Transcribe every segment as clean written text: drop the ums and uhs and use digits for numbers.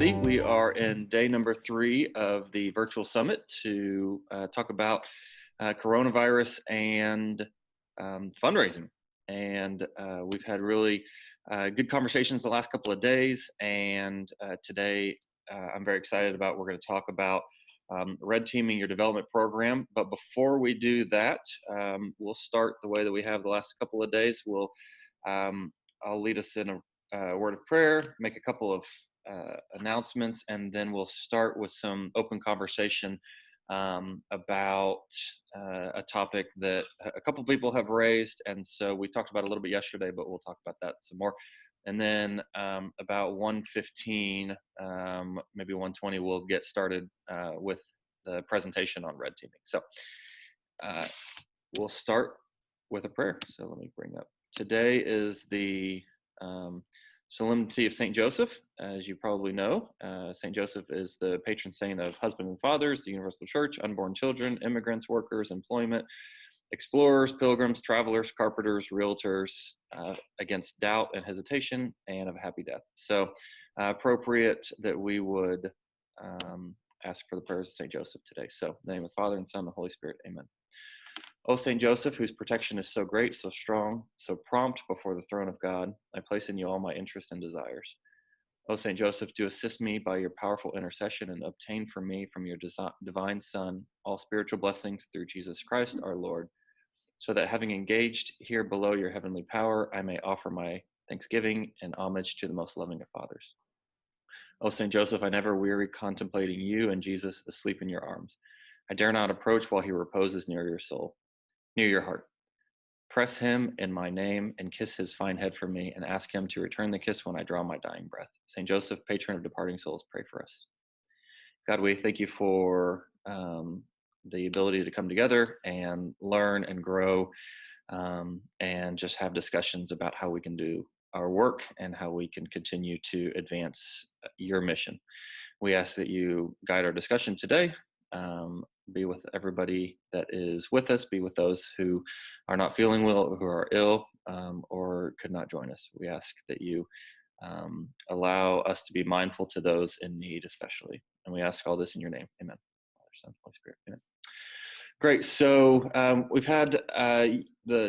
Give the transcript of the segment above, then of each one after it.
everybody. We are in day number 3 of the virtual summit to talk about coronavirus and fundraising. And we've had really good conversations the last couple of days. And today I'm very excited about, we're going to talk about red teaming your development program. But before we do that, we'll start the way that we have the last couple of days. I'll lead us in a word of prayer, make a couple of announcements, and then we'll start with some open conversation about a topic that a couple people have raised. And so we talked about it a little bit yesterday, but we'll talk about that some more. And then about 1:15, maybe 1:20, we'll get started with the presentation on red teaming. So we'll start with a prayer. So let me bring up. Today is the Solemnity of St. Joseph. As you probably know, St. Joseph is the patron saint of husbands and fathers, the universal church, unborn children, immigrants, workers, employment, explorers, pilgrims, travelers, carpenters, realtors, against doubt and hesitation, and of a happy death. So appropriate that we would ask for the prayers of St. Joseph today. So in the name of the Father and Son and the Holy Spirit, amen. O St. Joseph, whose protection is so great, so strong, so prompt before the throne of God, I place in you all my interests and desires. O St. Joseph, do assist me by your powerful intercession and obtain for me from your divine Son all spiritual blessings through Jesus Christ our Lord, so that having engaged here below your heavenly power, I may offer my thanksgiving and homage to the most loving of fathers. O St. Joseph, I never weary contemplating you and Jesus asleep in your arms. I dare not approach while he reposes near your soul. Near your heart. Press him in my name and kiss his fine head for me, and ask him to return the kiss when I draw my dying breath. St. Joseph, patron of departing souls, pray for us. God, we thank you for the ability to come together and learn and grow and just have discussions about how we can do our work and how we can continue to advance your mission. We ask that you guide our discussion today. Be with everybody that is with us, be with those who are not feeling well, who are ill, or could not join us. We ask that you allow us to be mindful to those in need, especially. And we ask all this in your name. Amen. Father, Son, Holy Spirit. Amen. Great. So we've had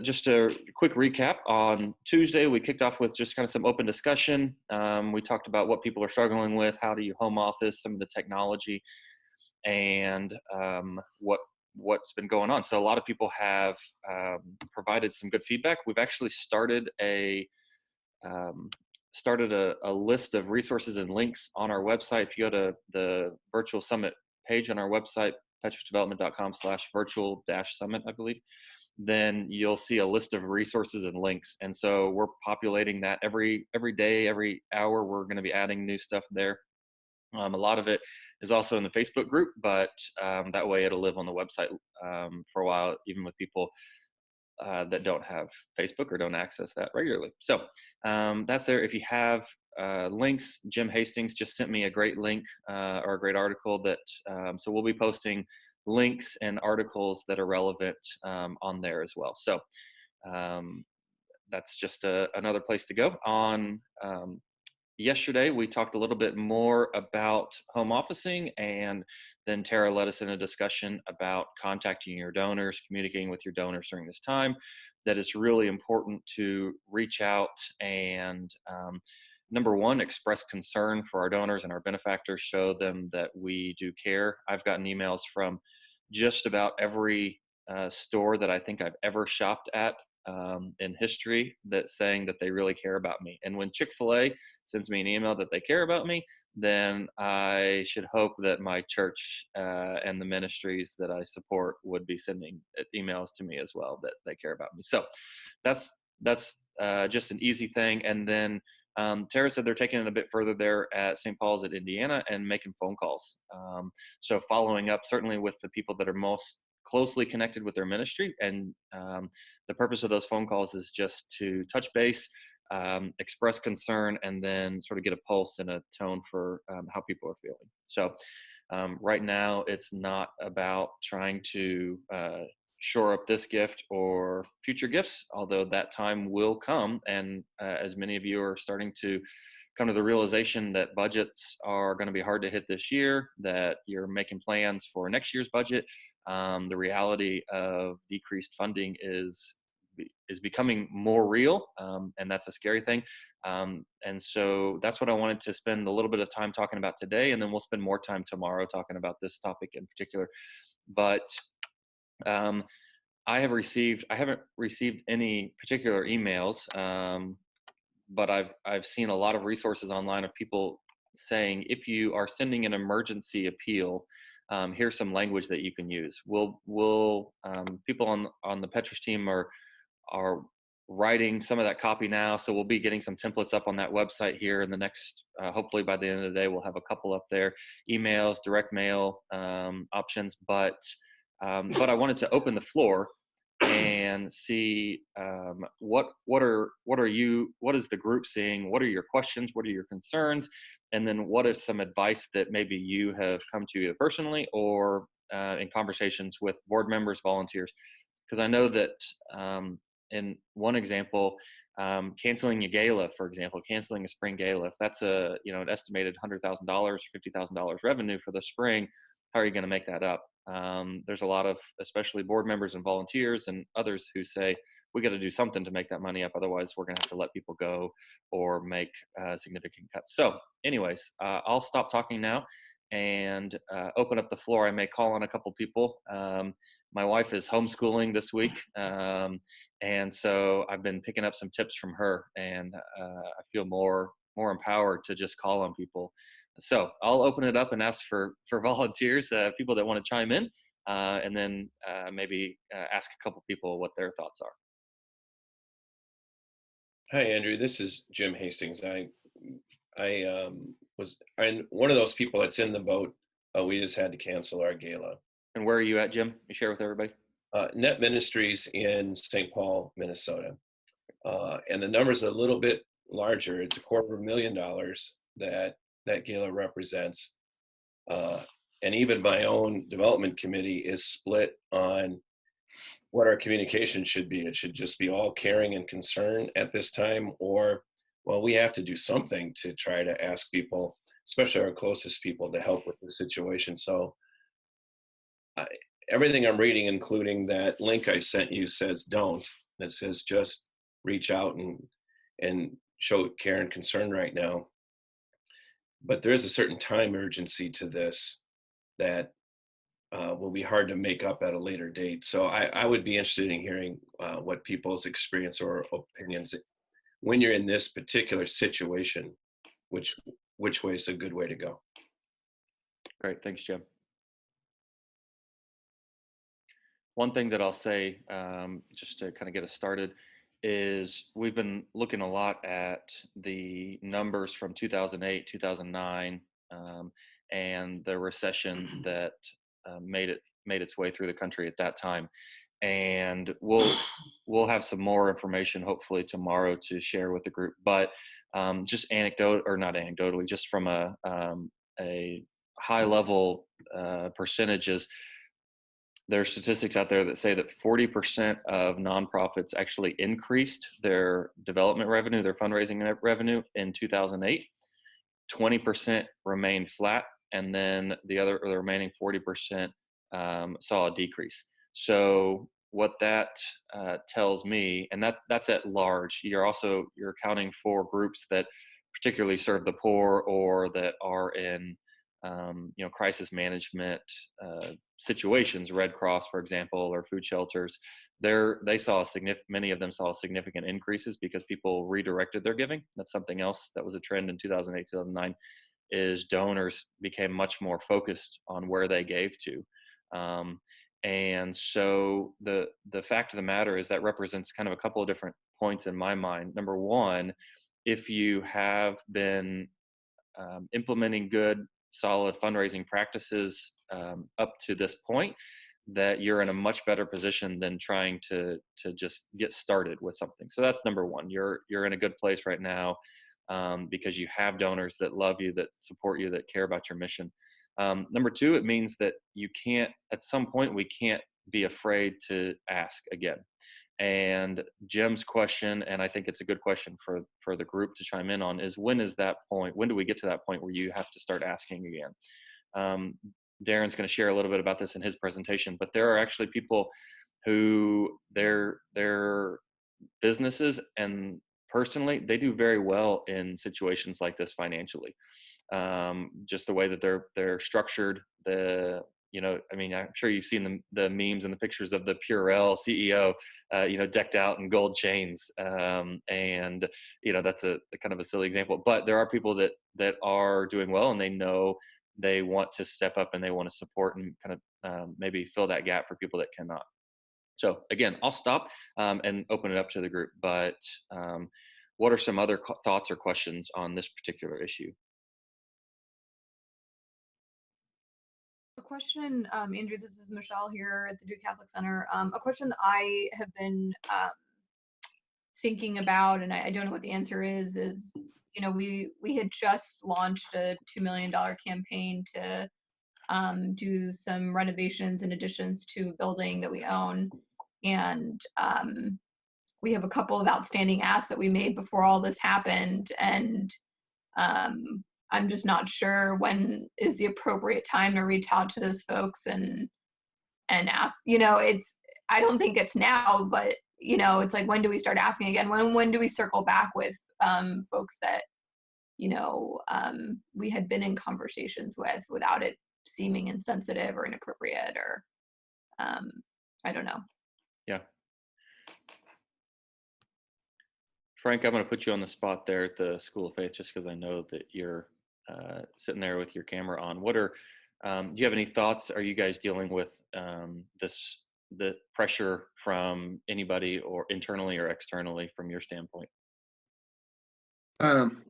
just a quick recap. On Tuesday, we kicked off with just kind of some open discussion. We talked about what people are struggling with, how do you home office, some of the technology, and what's been going on. So a lot of people have provided some good feedback. We've actually started a list of resources and links on our website. If you go to the virtual summit page on our website, petrusdevelopment.com/virtual-summit, I believe, then you'll see a list of resources and links. And so we're populating that every day, every hour. We're going to be adding new stuff there. A lot of it is also in the Facebook group, but that way it'll live on the website for a while, even with people that don't have Facebook or don't access that regularly. So that's there. If you have links, Jim Hastings just sent me a great link or a great article that, so we'll be posting links and articles that are relevant on there as well. So that's just another place to go. On yesterday, we talked a little bit more about home officing, and then Tara led us in a discussion about contacting your donors, communicating with your donors during this time, that it's really important to reach out and, number one, express concern for our donors and our benefactors, show them that we do care. I've gotten emails from just about every store that I think I've ever shopped at in history that's saying that they really care about me. And when Chick-fil-A sends me an email that they care about me, then I should hope that my church and the ministries that I support would be sending emails to me as well that they care about me. So that's just an easy thing. And then Tara said they're taking it a bit further there at St. Paul's at Indiana and making phone calls. So following up certainly with the people that are most closely connected with their ministry, and the purpose of those phone calls is just to touch base, express concern, and then sort of get a pulse and a tone for how people are feeling. So right now it's not about trying to shore up this gift or future gifts, although that time will come. And as many of you are starting to come to the realization that budgets are going to be hard to hit this year, that you're making plans for next year's budget. The reality of decreased funding is becoming more real, and that's a scary thing. And so that's what I wanted to spend a little bit of time talking about today, and then we'll spend more time tomorrow talking about this topic in particular. But I haven't received any particular emails, but I've seen a lot of resources online of people saying, if you are sending an emergency appeal, here's some language that you can use. People on the Petrus team are writing some of that copy now, so we'll be getting some templates up on that website here in the next, hopefully by the end of the day, we'll have a couple up there, emails, direct mail options. But I wanted to open the floor and see what is the group seeing, what are your questions, what are your concerns, and then what is some advice that maybe you have come to either personally or in conversations with board members, volunteers. Because I know that in one example, canceling a gala, for example, canceling a spring gala, if that's an estimated $100,000 or $50,000 revenue for the spring, how are you going to make that up? There's a lot of, especially board members and volunteers and others, who say, we got to do something to make that money up. Otherwise, we're going to have to let people go or make significant cuts. So anyways, I'll stop talking now and open up the floor. I may call on a couple people. My wife is homeschooling this week. And so I've been picking up some tips from her, and I feel more empowered to just call on people. So I'll open it up and ask for volunteers, people that want to chime in, and then maybe ask a couple people what their thoughts are. Hi, Andrew. This is Jim Hastings. I was one of those people that's in the boat. We just had to cancel our gala. And where are you at, Jim? You share with everybody. Net Ministries in St. Paul, Minnesota. And the number's a little bit larger. It's $250,000 that gala represents. And even my own development committee is split on what our communication should be. It should just be all caring and concern at this time, or, well, we have to do something to try to ask people, especially our closest people, to help with the situation. So everything I'm reading, including that link I sent you, says don't. It says just reach out and show care and concern right now. But there's a certain time urgency to this that will be hard to make up at a later date. So I would be interested in hearing what people's experience or opinions when you're in this particular situation, which way is a good way to go. Great, thanks, Jim. One thing that I'll say, just to kind of get us started, is we've been looking a lot at the numbers from 2008, 2009, and the recession that made its way through the country at that time. And we'll have some more information hopefully tomorrow to share with the group. But just not anecdotally, just from a high level percentages, there are statistics out there that say that 40% of nonprofits actually increased their development revenue, their fundraising revenue in 2008. 20% remained flat, and then the remaining 40% saw a decrease. So what that tells me, and that's at large. You're accounting for groups that particularly serve the poor or that are in crisis management situations, Red Cross, for example, or food shelters. Many of them saw significant increases because people redirected their giving. That's something else that was a trend in 2008, 2009, is donors became much more focused on where they gave to. And so the fact of the matter is that represents kind of a couple of different points in my mind. Number one, if you have been implementing good, solid fundraising practices up to this point, that you're in a much better position than trying to just get started with something. So that's number one. You're in a good place right now because you have donors that love you, that support you, that care about your mission. Number two, it means that at some point we can't be afraid to ask again. And Jim's question, and I think it's a good question for the group to chime in on, is when is that point? When do we get to that point where you have to start asking again? Darren's going to share a little bit about this in his presentation, but there are actually people who their businesses and personally, they do very well in situations like this financially. Just the way that they're structured, I mean, I'm sure you've seen the memes and the pictures of the Purell CEO, decked out in gold chains. And, that's a kind of a silly example, but there are people that are doing well, and they know they want to step up and they want to support and kind of maybe fill that gap for people that cannot. So again, I'll stop and open it up to the group, but what are some other thoughts or questions on this particular issue? A question, Andrew, this is Michelle here at the Duke Catholic Center. A question that I have been thinking about, and I don't know what the answer is, we had just launched a $2 million campaign to do some renovations and additions to a building that we own. And we have a couple of outstanding asks that we made before all this happened. And I'm just not sure when is the appropriate time to reach out to those folks and ask. I don't think it's now, but it's like, when do we start asking again? When do we circle back with folks that we had been in conversations with without it seeming insensitive or inappropriate, or I don't know. Yeah. Frank, I'm going to put you on the spot there at the School of Faith, just because I know that you're sitting there with your camera on. Do you have any thoughts? Are you guys dealing with the pressure from anybody, or internally or externally, from your standpoint?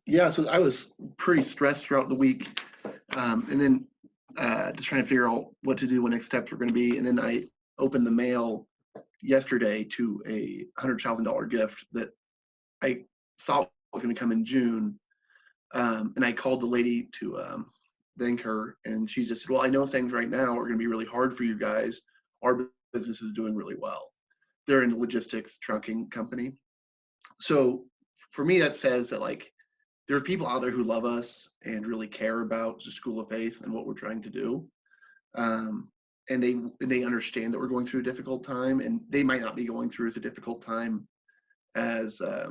Yeah, so I was pretty stressed throughout the week, and then just trying to figure out what to do, what next steps were going to be. And then I opened the mail yesterday to a $100,000 gift that I thought was going to come in June. And I called the lady to thank her, and she just said, well, I know things right now are going to be really hard for you guys. Our business is doing really well. They're in the logistics trunking company. So for me, that says that, like, there are people out there who love us and really care about the School of Faith and what we're trying to do. And they understand that we're going through a difficult time, and they might not be going through as a difficult time as a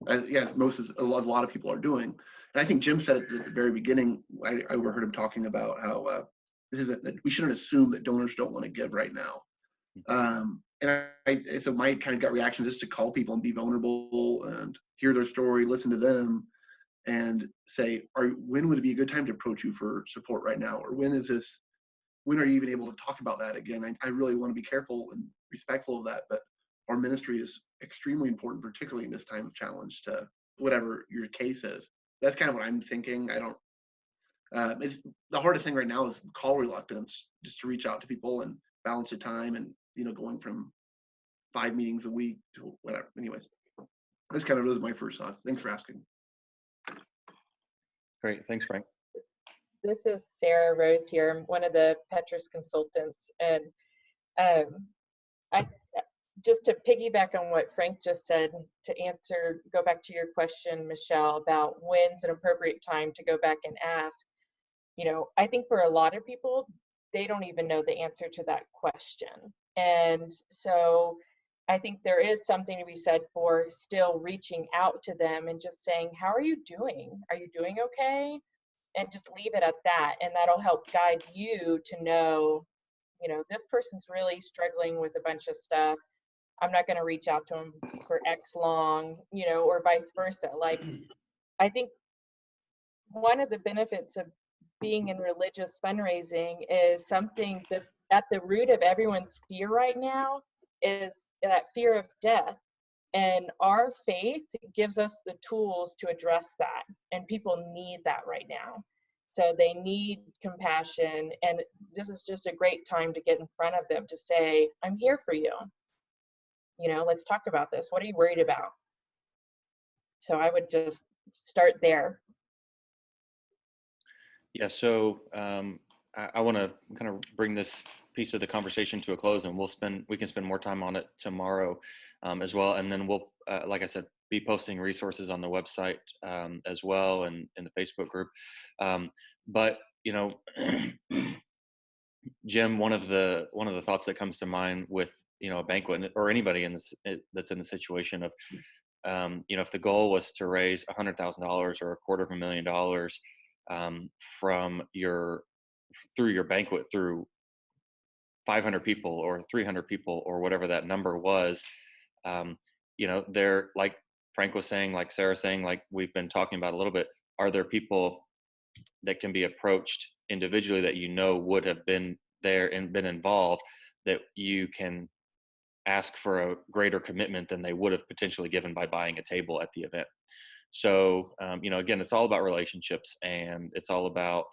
lot of people are doing. And I think Jim said it at the very beginning. I overheard him talking about how we shouldn't assume that donors don't want to give right now. So my kind of gut reaction is just to call people and be vulnerable and hear their story, listen to them, and say, when would it be a good time to approach you for support right now? Or when are you even able to talk about that again? I really want to be careful and respectful of that, but our ministry is extremely important, particularly in this time of challenge, to whatever your case is. That's kind of what I'm thinking. It's the hardest thing right now is call reluctance, just to reach out to people and balance the time, and going from 5 meetings a week to whatever. Anyways, that's kind of my first thoughts. Thanks for asking. Great, thanks, Frank. This is Sarah Rose here. I'm one of the Petrus consultants, and I just to piggyback on what Frank just said, go back to your question, Michelle, about when's an appropriate time to go back and ask. I think for a lot of people, they don't even know the answer to that question. And so I think there is something to be said for still reaching out to them and just saying, how are you doing? Are you doing okay? And just leave it at that. And that'll help guide you to know, this person's really struggling with a bunch of stuff. I'm not going to reach out to them for X long, or vice versa. Like, I think one of the benefits of being in religious fundraising is something that at the root of everyone's fear right now is that fear of death. And our faith gives us the tools to address that. And people need that right now. So they need compassion. And this is just a great time to get in front of them to say, I'm here for you. Let's talk about this. What are you worried about? So I would just start there. Yeah, so I want to kind of bring this piece of the conversation to a close, and we can spend more time on it tomorrow as well. And then we'll, like I said, be posting resources on the website as well, and in the Facebook group. But Jim, one of the thoughts that comes to mind with a banquet, or anybody in this that's in the situation of if the goal was to raise $100,000 or $250,000 from through your banquet, through 500 people or 300 people or whatever that number was, they're, like Frank was saying, like Sarah's saying, like we've been talking about a little bit, are there people that can be approached individually that would have been there and been involved, that you can ask for a greater commitment than they would have potentially given by buying a table at the event? So again, it's all about relationships, and it's all about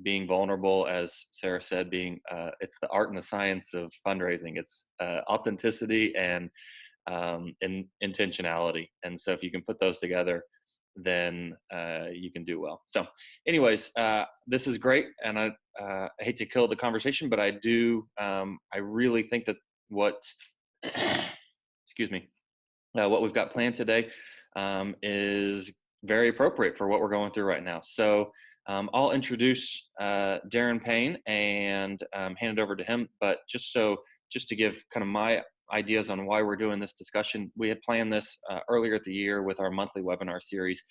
being vulnerable, as Sarah said, it's the art and the science of fundraising. It's authenticity and intentionality. And so if you can put those together, then you can do well. So anyways, this is great. And I hate to kill the conversation, but I really think that what we've got planned today is very appropriate for what we're going through right now. So I'll introduce Darren Payne and hand it over to him. But just to give kind of my ideas on why we're doing this discussion, we had planned this earlier at the year with our monthly webinar series,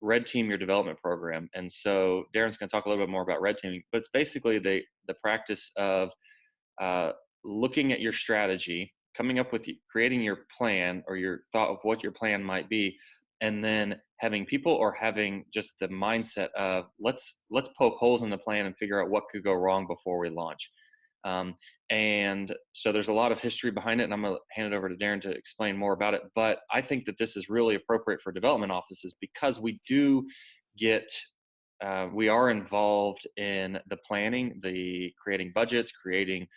Red Team Your Development Program. And so Darren's going to talk a little bit more about red teaming, but it's basically the practice of looking at your strategy, coming up with, creating your plan or your thought of what your plan might be, and then having people, or having just the mindset of let's poke holes in the plan and figure out what could go wrong before we launch. And so there's a lot of history behind it, and I'm going to hand it over to Darren to explain more about it. But I think that this is really appropriate for development offices, because we are involved in the planning, the creating budgets, creating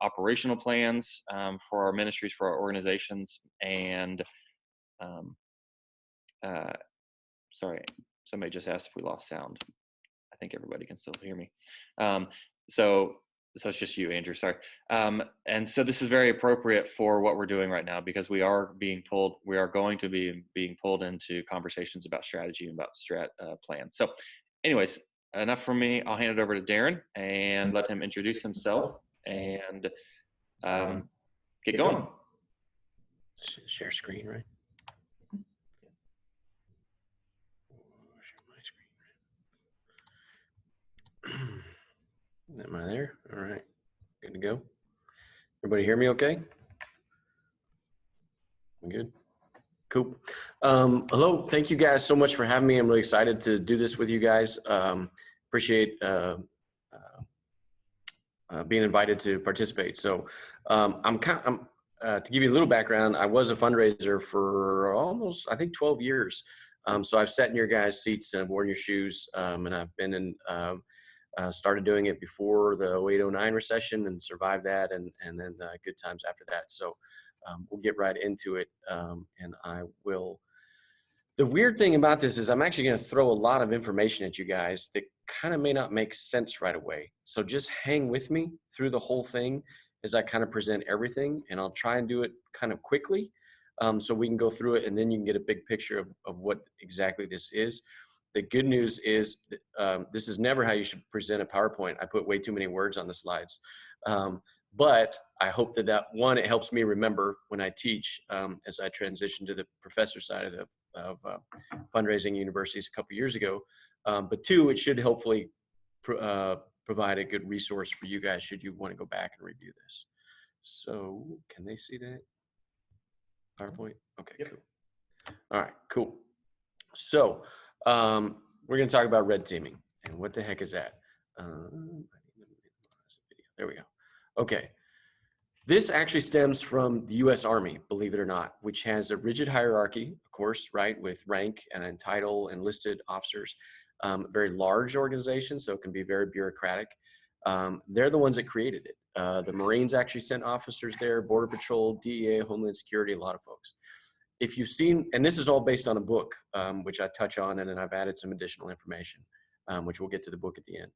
operational plans for our ministries, for our organizations. And sorry, somebody just asked if we lost sound. I think everybody can still hear me. So it's just you, Andrew, sorry. And so this is very appropriate for what we're doing right now, because we are going to be being pulled into conversations about strategy and about plan. So anyways, enough from me. I'll hand it over to Darren and let him introduce himself and get going. Share screen, right? Share my screen. Am I there? All right, good to go. Everybody hear me okay? I'm good. Cool. Hello, thank you guys so much for having me. I'm really excited to do this with you guys. Appreciate being invited to participate. So to give you a little background, I was a fundraiser for almost, I think, 12 years. So I've sat in your guys' seats and I've worn your shoes, and I've been in, started doing it before the 08-09 recession and survived that, and then good times after that. So we'll get right into it, and I will. The weird thing about this is I'm actually going to throw a lot of information at you guys that kind of may not make sense right away. So just hang with me through the whole thing as I kind of present everything, and I'll try and do it kind of quickly so we can go through it, and then you can get a big picture of what exactly this is. The good news is this is never how you should present a PowerPoint. I put way too many words on the slides. But I hope that one, it helps me remember when I teach as I transitioned to the professor side of fundraising universities a couple years ago. But two, it should hopefully provide a good resource for you guys should you want to go back and review this. So can they see that PowerPoint? Okay, yep. Cool. All right, cool. So we're going to talk about red teaming. And what the heck is that? There we go. Okay. This actually stems from the U.S. Army, believe it or not, which has a rigid hierarchy, of course, right, with rank and title and listed officers. Very large organization, so it can be very bureaucratic. They're the ones that created it. The Marines actually sent officers there, Border Patrol, DEA, Homeland Security, a lot of folks. If you've seen, and this is all based on a book, which I touch on, and then I've added some additional information, which we'll get to the book at the end.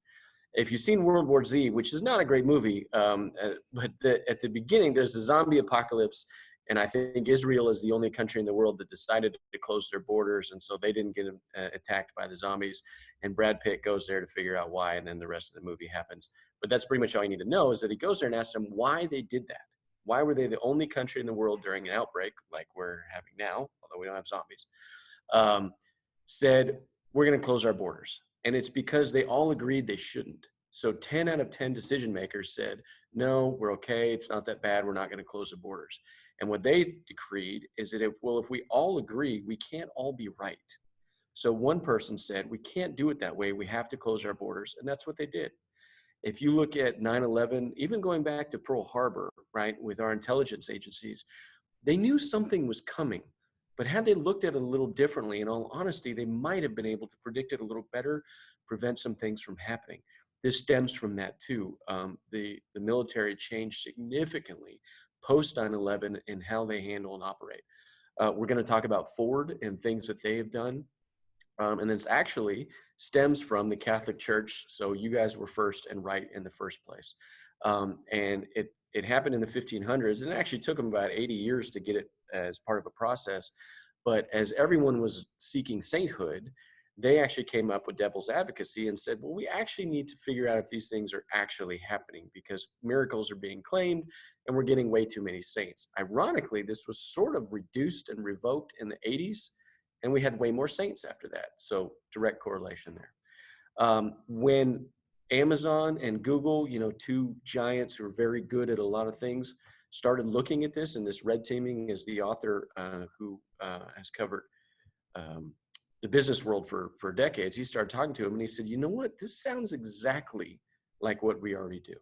If you've seen World War Z, which is not a great movie, but at the beginning, there's a zombie apocalypse. And I think Israel is the only country in the world that decided to close their borders. And so they didn't get attacked by the zombies. And Brad Pitt goes there to figure out why. And then the rest of the movie happens. But that's pretty much all you need to know, is that he goes there and asks them why they did that. Why were they the only country in the world during an outbreak like we're having now, although we don't have zombies, said, we're going to close our borders. And it's because they all agreed they shouldn't. So 10 out of 10 decision makers said, no, we're okay. It's not that bad. We're not going to close the borders. And what they decreed is that if we all agree, we can't all be right. So one person said, we can't do it that way. We have to close our borders. And that's what they did. If you look at 9/11, even going back to Pearl Harbor, right, with our intelligence agencies, they knew something was coming. But had they looked at it a little differently, in all honesty, they might have been able to predict it a little better, prevent some things from happening. This stems from that too. The military changed significantly post 9/11 in how they handle and operate. We're going to talk about Ford and things that they have done. And this actually stems from the Catholic Church. So you guys were first and right in the first place. And it happened in the 1500s, and it actually took them about 80 years to get it as part of a process. But as everyone was seeking sainthood, they actually came up with devil's advocacy and said, well, we actually need to figure out if these things are actually happening, because miracles are being claimed and we're getting way too many saints. Ironically, this was sort of reduced and revoked in the 80s, and we had way more saints after that. So direct correlation there. When Amazon and Google, two giants who are very good at a lot of things, started looking at this, and this red teaming is the author who has covered the business world for decades. He started talking to him and he said, you know what, this sounds exactly like what we already do.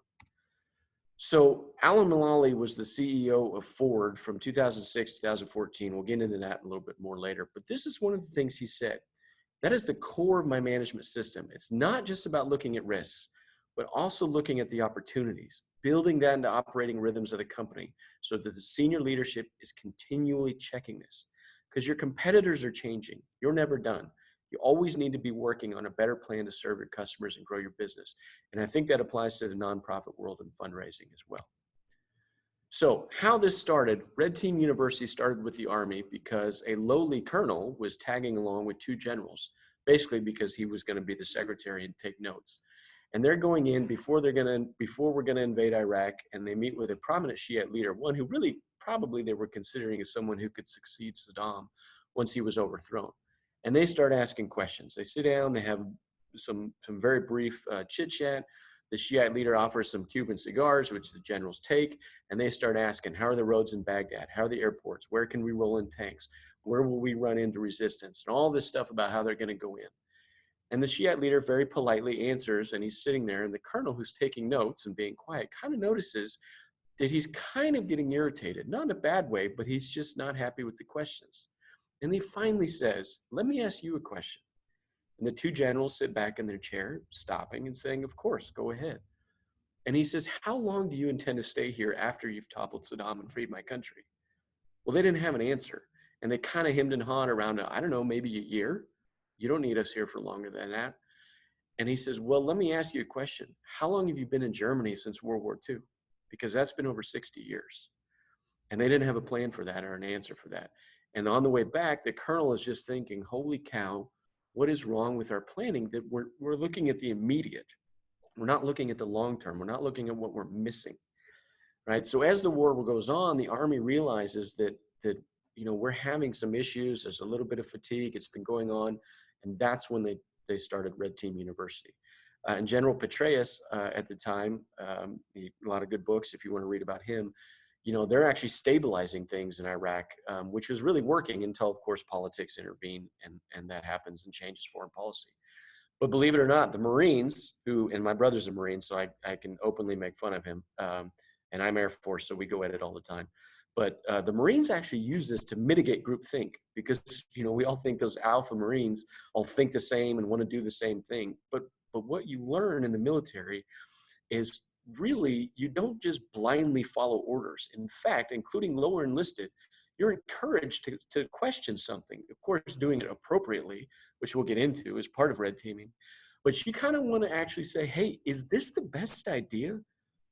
So Alan Mulally was the CEO of Ford from 2006 to 2014. We'll get into that a little bit more later, but this is one of the things he said. That is the core of my management system. It's not just about looking at risks, but also looking at the opportunities, building that into operating rhythms of the company so that the senior leadership is continually checking this. Because your competitors are changing. You're never done. You always need to be working on a better plan to serve your customers and grow your business. And I think that applies to the nonprofit world and fundraising as well. So how this started, Red Team University started with the Army because a lowly colonel was tagging along with two generals, basically because he was going to be the secretary and take notes. And they're going in before we're going to invade Iraq, and they meet with a prominent Shiite leader, one who really probably they were considering as someone who could succeed Saddam once he was overthrown. And they start asking questions. They sit down, they have some very brief chit chat. The Shiite leader offers some Cuban cigars, which the generals take, and they start asking, how are the roads in Baghdad? How are the airports? Where can we roll in tanks? Where will we run into resistance? And all this stuff about how they're going to go in. And the Shiite leader very politely answers, and he's sitting there, and the colonel who's taking notes and being quiet kind of notices that he's kind of getting irritated, not in a bad way, but he's just not happy with the questions. And he finally says, let me ask you a question. And the two generals sit back in their chair, stopping and saying, of course, go ahead. And he says, how long do you intend to stay here after you've toppled Saddam and freed my country? Well, they didn't have an answer. And they kind of hemmed and hawed around, I don't know, maybe a year. You don't need us here for longer than that. And he says, well, let me ask you a question. How long have you been in Germany since World War II? Because that's been over 60 years. And they didn't have a plan for that or an answer for that. And on the way back, the colonel is just thinking, holy cow, what is wrong with our planning that we're looking at the immediate? We're not looking at the long term. We're not looking at what we're missing, right? So as the war goes on, the Army realizes that we're having some issues. There's a little bit of fatigue. It's been going on. And that's when they started Red Team University. And General Petrus at the time, a lot of good books if you want to read about him, they're actually stabilizing things in Iraq, which was really working until, of course, politics intervene and that happens and changes foreign policy. But believe it or not, the Marines, and my brother's a Marine, so I can openly make fun of him, and I'm Air Force, so we go at it all the time. But the Marines actually use this to mitigate groupthink because, we all think those alpha Marines all think the same and want to do the same thing. But what you learn in the military is really you don't just blindly follow orders. In fact, including lower enlisted, you're encouraged to question something. Of course, doing it appropriately, which we'll get into, is part of red teaming. But you kind of want to actually say, hey, is this the best idea?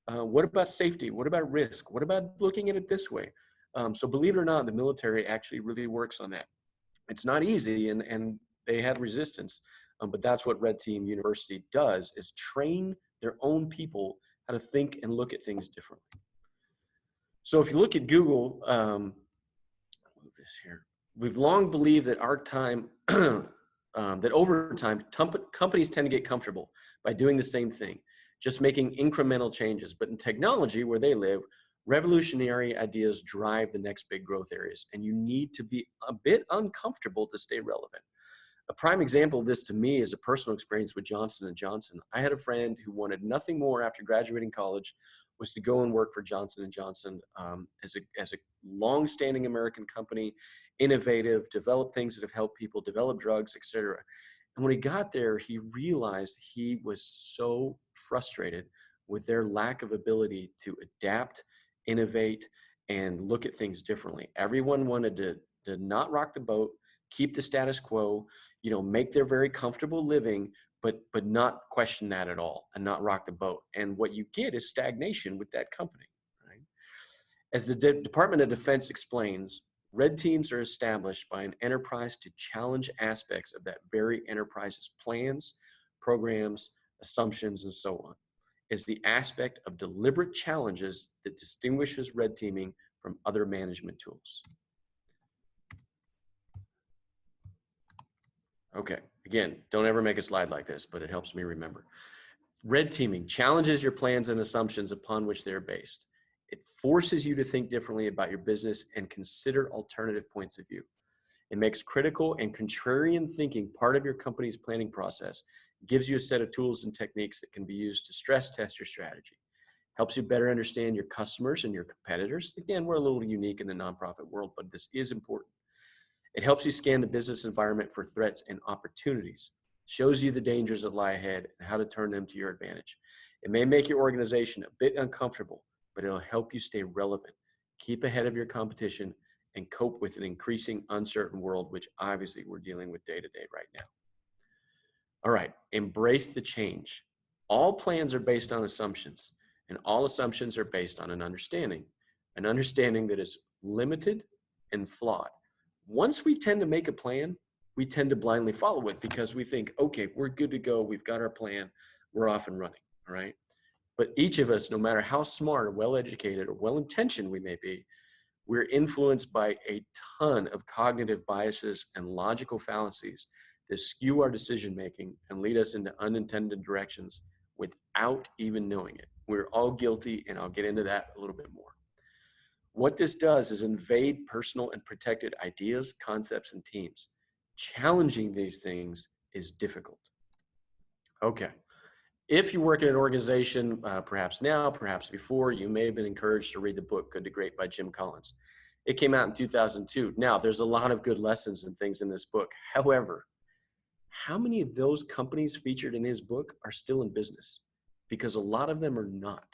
What about safety? What about risk? What about looking at it this way? So believe it or not, the military actually really works on that. It's not easy, and they had resistance, but that's what Red Team University does, is train their own people how to think and look at things differently. So if you look at Google, move this here. We've long believed that our time, that over time, companies tend to get comfortable by doing the same thing, just making incremental changes. But in technology, where they live, revolutionary ideas drive the next big growth areas, and you need to be a bit uncomfortable to stay relevant. A prime example of this to me is a personal experience with Johnson & Johnson. I had a friend who wanted nothing more after graduating college was to go and work for Johnson & Johnson as a long-standing American company, innovative, develop things that have helped people, develop drugs, etc. And when he got there, he realized he was so frustrated with their lack of ability to adapt, innovate, and look at things differently. Everyone wanted to not rock the boat, keep the status quo, make their very comfortable living, but not question that at all and not rock the boat. And what you get is stagnation with that company, right? As the Department of Defense explains, red teams are established by an enterprise to challenge aspects of that very enterprise's plans, programs, assumptions, and so on. Is the aspect of deliberate challenges that distinguishes red teaming from other management tools. Okay, again, don't ever make a slide like this, but it helps me remember. Red teaming challenges your plans and assumptions upon which they're based. It forces you to think differently about your business and consider alternative points of view. It makes critical and contrarian thinking part of your company's planning process, gives you a set of tools and techniques that can be used to stress test your strategy. Helps you better understand your customers and your competitors. Again, we're a little unique in the nonprofit world, but this is important. It helps you scan the business environment for threats and opportunities, shows you the dangers that lie ahead and how to turn them to your advantage. It may make your organization a bit uncomfortable, but it'll help you stay relevant, keep ahead of your competition, and cope with an increasing uncertain world, which obviously we're dealing with day to day right now. All right, embrace the change. All plans are based on assumptions, and all assumptions are based on an understanding that is limited and flawed. Once we tend to make a plan, we tend to blindly follow it because we think, okay, we're good to go. We've got our plan. We're off and running, all right? But each of us, no matter how smart or well-educated or well-intentioned we may be, we're influenced by a ton of cognitive biases and logical fallacies that skew our decision-making and lead us into unintended directions without even knowing it. We're all guilty, and I'll get into that a little bit more. What this does is invade personal and protected ideas, concepts, and teams. Challenging these things is difficult. Okay. If you work in an organization, perhaps now, perhaps before, you may have been encouraged to read the book Good to Great by Jim Collins. It came out in 2002. Now, there's a lot of good lessons and things in this book. However, how many of those companies featured in his book are still in business? Because a lot of them are not.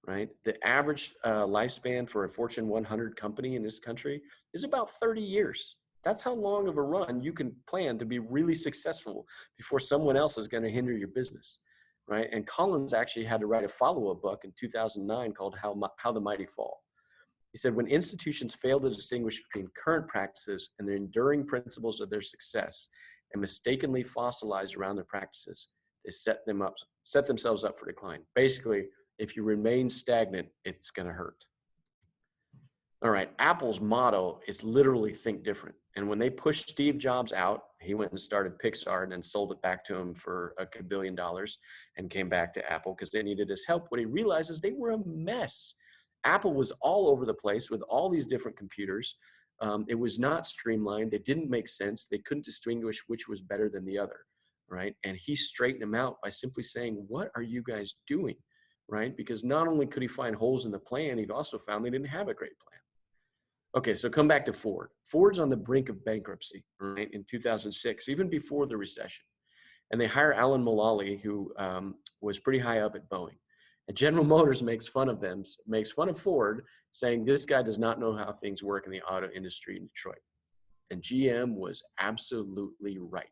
Right? The average lifespan for a Fortune 100 company in this country is about 30 years. That's how long of a run you can plan to be really successful before someone else is going to hinder your business, right? And Collins actually had to write a follow-up book in 2009 called How the Mighty Fall. He said, when institutions fail to distinguish between current practices and the enduring principles of their success and mistakenly fossilize around their practices, they set themselves up for decline. Basically, if you remain stagnant, it's going to hurt. All right, Apple's motto is literally think different. And when they pushed Steve Jobs out, he went and started Pixar and then sold it back to him for $1 billion and came back to Apple because they needed his help. What he realized is they were a mess. Apple was all over the place with all these different computers. It was not streamlined. They didn't make sense. They couldn't distinguish which was better than the other, right? And he straightened them out by simply saying, what are you guys doing? Right? Because not only could he find holes in the plan, he also found they didn't have a great plan. Okay, so come back to Ford. Ford's on the brink of bankruptcy, right, in 2006, even before the recession. And they hire Alan Mulally, who was pretty high up at Boeing. And General Motors makes fun of Ford, saying this guy does not know how things work in the auto industry in Detroit. And GM was absolutely right.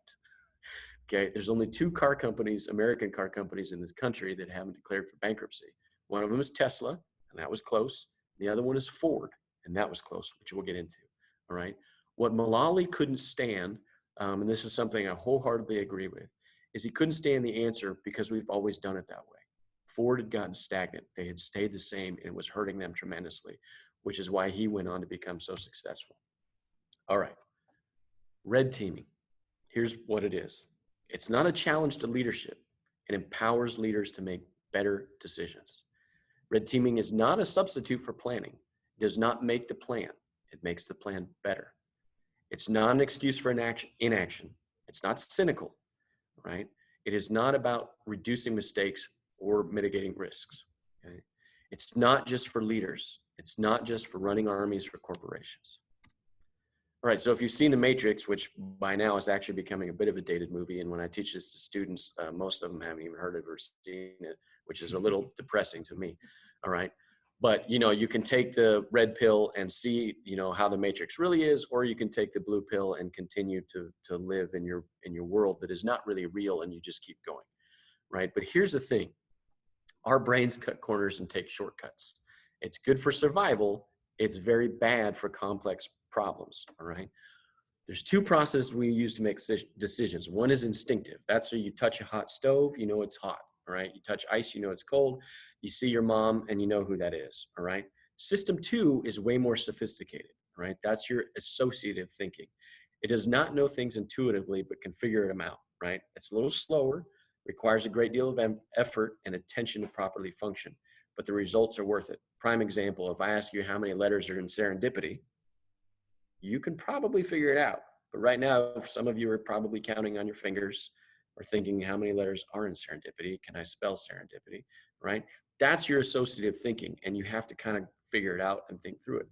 Okay, there's only 2 car companies, American car companies in this country that haven't declared for bankruptcy. One of them is Tesla, and that was close. The other one is Ford, and that was close, which we'll get into. All right. What Mulally couldn't stand, and this is something I wholeheartedly agree with, is he couldn't stand the answer because we've always done it that way. Ford had gotten stagnant. They had stayed the same, and it was hurting them tremendously, which is why he went on to become so successful. All right. Red teaming. Here's what it is. It's not a challenge to leadership. It empowers leaders to make better decisions. Red teaming is not a substitute for planning. It does not make the plan. It makes the plan better. It's not an excuse for inaction. It's not cynical, right? It is not about reducing mistakes or mitigating risks. Okay? It's not just for leaders. It's not just for running armies or corporations. All right, so if you've seen The Matrix, which by now is actually becoming a bit of a dated movie, and when I teach this to students, most of them haven't even heard of it or seen it, which is a little depressing to me. All right, but you can take the red pill and see how the Matrix really is, or you can take the blue pill and continue to live in your world that is not really real, and you just keep going, right? But here's the thing: our brains cut corners and take shortcuts. It's good for survival. It's very bad for complex problems. All right. There's 2 processes we use to make decisions. One is instinctive. That's where you touch a hot stove, you know it's hot. All right. You touch ice, you know it's cold. You see your mom and you know who that is. All right. System 2 is way more sophisticated. All right. That's your associative thinking. It does not know things intuitively, but can figure them out. Right. It's a little slower, requires a great deal of effort and attention to properly function, but the results are worth it. Prime example, if I ask you how many letters are in serendipity, you can probably figure it out. But right now, some of you are probably counting on your fingers or thinking how many letters are in serendipity. Can I spell serendipity, right? That's your associative thinking, and you have to kind of figure it out and think through it.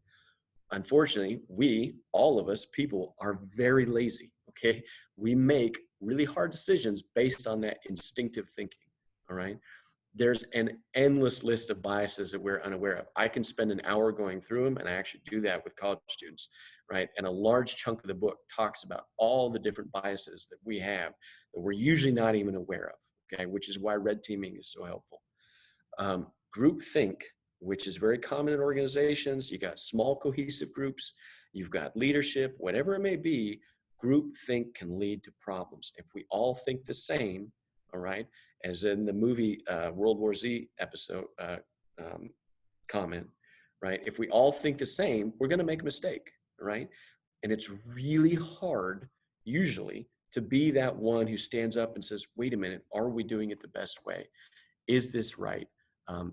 Unfortunately, all of us people are very lazy, okay? We make really hard decisions based on that instinctive thinking, all right? There's an endless list of biases that we're unaware of. I can spend an hour going through them, and I actually do that with college students, right? And a large chunk of the book talks about all the different biases that we have that we're usually not even aware of, okay? Which is why red teaming is so helpful. Group think, which is very common in organizations. You got small cohesive groups, you've got leadership, whatever it may be, group think can lead to problems. If we all think the same, all right, as in the movie World War Z episode comment, right? If we all think the same, we're going to make a mistake, right? And it's really hard, usually, to be that one who stands up and says, wait a minute, are we doing it the best way? Is this right?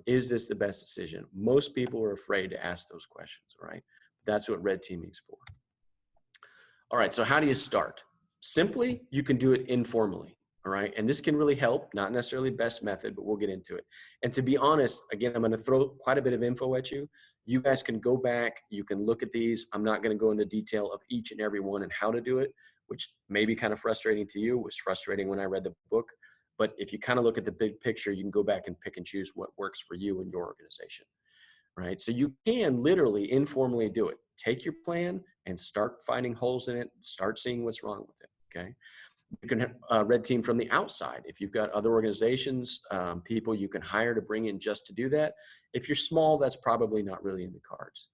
Is this the best decision? Most people are afraid to ask those questions, right? That's what red teaming is for. All right, so how do you start? Simply, you can do it informally. All right. And this can really help, not necessarily best method, but we'll get into it. And to be honest, again, I'm going to throw quite a bit of info at you. You guys can go back. You can look at these. I'm not going to go into detail of each and every one and how to do it, which may be kind of frustrating to you. It was frustrating when I read the book. But if you kind of look at the big picture, you can go back and pick and choose what works for you and your organization. Right. So you can literally informally do it. Take your plan and start finding holes in it. Start seeing what's wrong with it. Okay. You can red team from the outside. If you've got other organizations, people you can hire to bring in just to do that. If you're small, that's probably not really in the cards.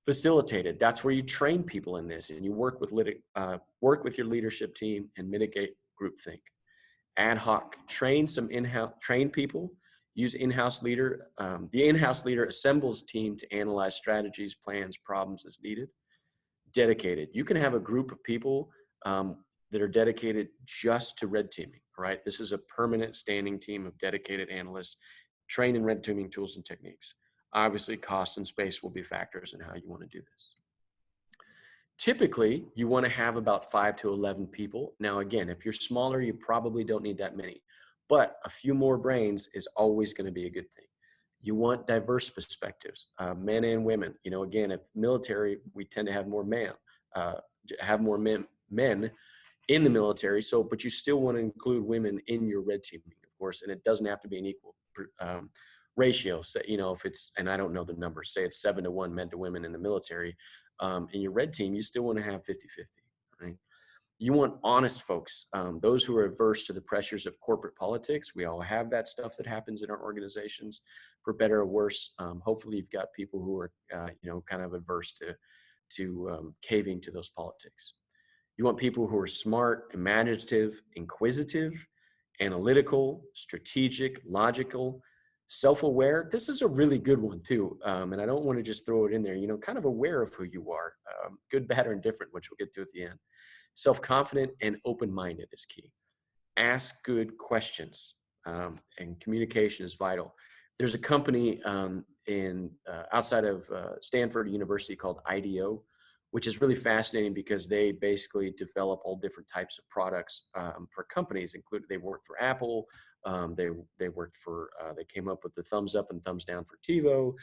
Facilitated, that's where you train people in this and you work with your leadership team and mitigate groupthink. Ad hoc, train people, use in-house leader. The in-house leader assembles team to analyze strategies, plans, problems as needed. Dedicated, you can have a group of people that are dedicated just to red teaming, right? This is a permanent standing team of dedicated analysts trained in red teaming tools and techniques. Obviously, cost and space will be factors in how you want to do this. Typically, you want to have about 5 to 11 people. Now, again, if you're smaller, you probably don't need that many, but a few more brains is always going to be a good thing. You want diverse perspectives, men and women. Again, if military, we tend to have more men in the military. But you still want to include women in your red teaming, of course, and it doesn't have to be an equal ratio. So, if it's, and I don't know the number, say it's 7 to 1 men to women in the military, in your red team, you still want to have 50-50, right? You want honest folks, those who are averse to the pressures of corporate politics. We all have that stuff that happens in our organizations, for better or worse. Hopefully, you've got people who are, kind of averse to caving to those politics. You want people who are smart, imaginative, inquisitive, analytical, strategic, logical, self-aware. This is a really good one too. And I don't want to just throw it in there, kind of aware of who you are, good, bad, or indifferent, which we'll get to at the end. Self-confident and open-minded is key. Ask good questions, and communication is vital. There's a company outside of Stanford University called IDEO, which is really fascinating because they basically develop all different types of products for companies. Including, they worked for Apple. They worked for. They came up with the thumbs up and thumbs down for TiVo.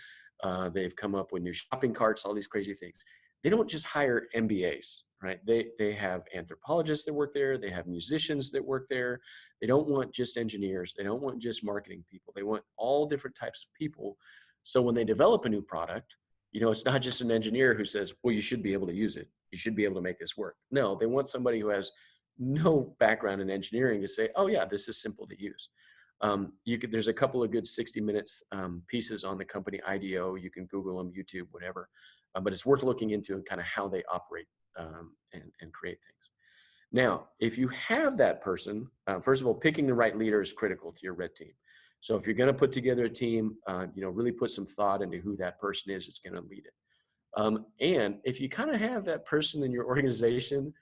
They've come up with new shopping carts, all these crazy things. They don't just hire MBAs, right? They have anthropologists that work there. They have musicians that work there. They don't want just engineers. They don't want just marketing people. They want all different types of people. So when they develop a new product, it's not just an engineer who says, well, you should be able to use it. You should be able to make this work. No, they want somebody who has no background in engineering to say, oh yeah, this is simple to use. There's a couple of good 60 minutes pieces on the company IDEO. You can Google them, YouTube, whatever. But it's worth looking into and kind of how they operate and create things. Now, if you have that person, first of all, picking the right leader is critical to your red team. So if you're going to put together a team, really put some thought into who that person is that's going to lead it. And if you kind of have that person in your organization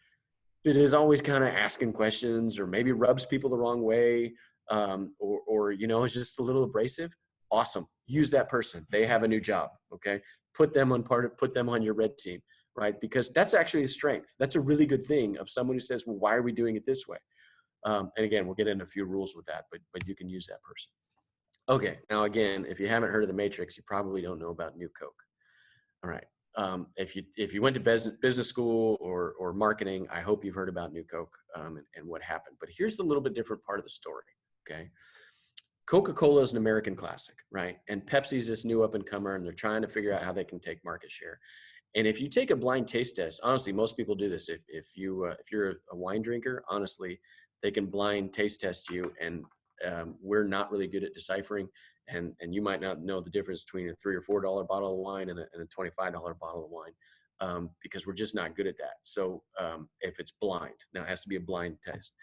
that is always kind of asking questions or maybe rubs people the wrong way, or is just a little abrasive, awesome. Use that person. They have a new job. Okay. Put them on your red team, right? Because that's actually a strength. That's a really good thing of someone who says, well, why are we doing it this way? And again, we'll get into a few rules with that, but you can use that person. Okay. Now, again, if you haven't heard of the Matrix, you probably don't know about New Coke. All right. If you went to business school or marketing, I hope you've heard about New Coke and what happened. But here's the little bit different part of the story. Okay. Coca-Cola is an American classic, right? And Pepsi's this new up and comer, and they're trying to figure out how they can take market share. And if you take a blind taste test, honestly, most people do this. If you're a wine drinker, honestly, they can blind taste test you, and we're not really good at deciphering. And you might not know the difference between a $3 or $4 bottle of wine and a $25 bottle of wine, because we're just not good at that. So if it's blind, now it has to be a blind test.